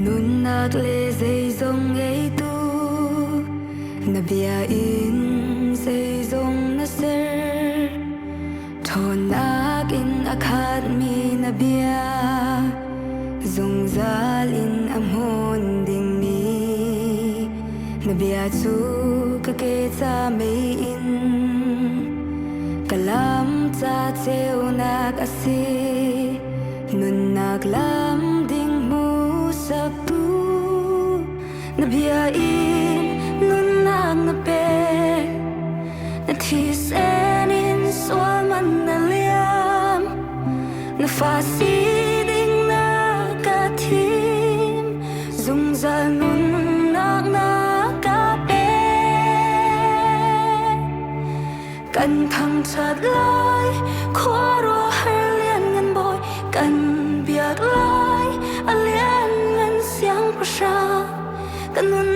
nun nak le dây dòng ấy tu na bia in dây dòng na ser thon nak in akhat mi na bia zong zal in amhon ding mi na bia chu ka ke cha mei in kalam cha cheu nak ase nun nak lam ding mu sak tu na bia in nun nak na pe na thi sen in swal man na liam na fa si ding na ka thim zung zal nun nak na ka pe kan thang chat lai khwa ro har lian ngan boy kan biak lai a lian ngan siang pasha kan nun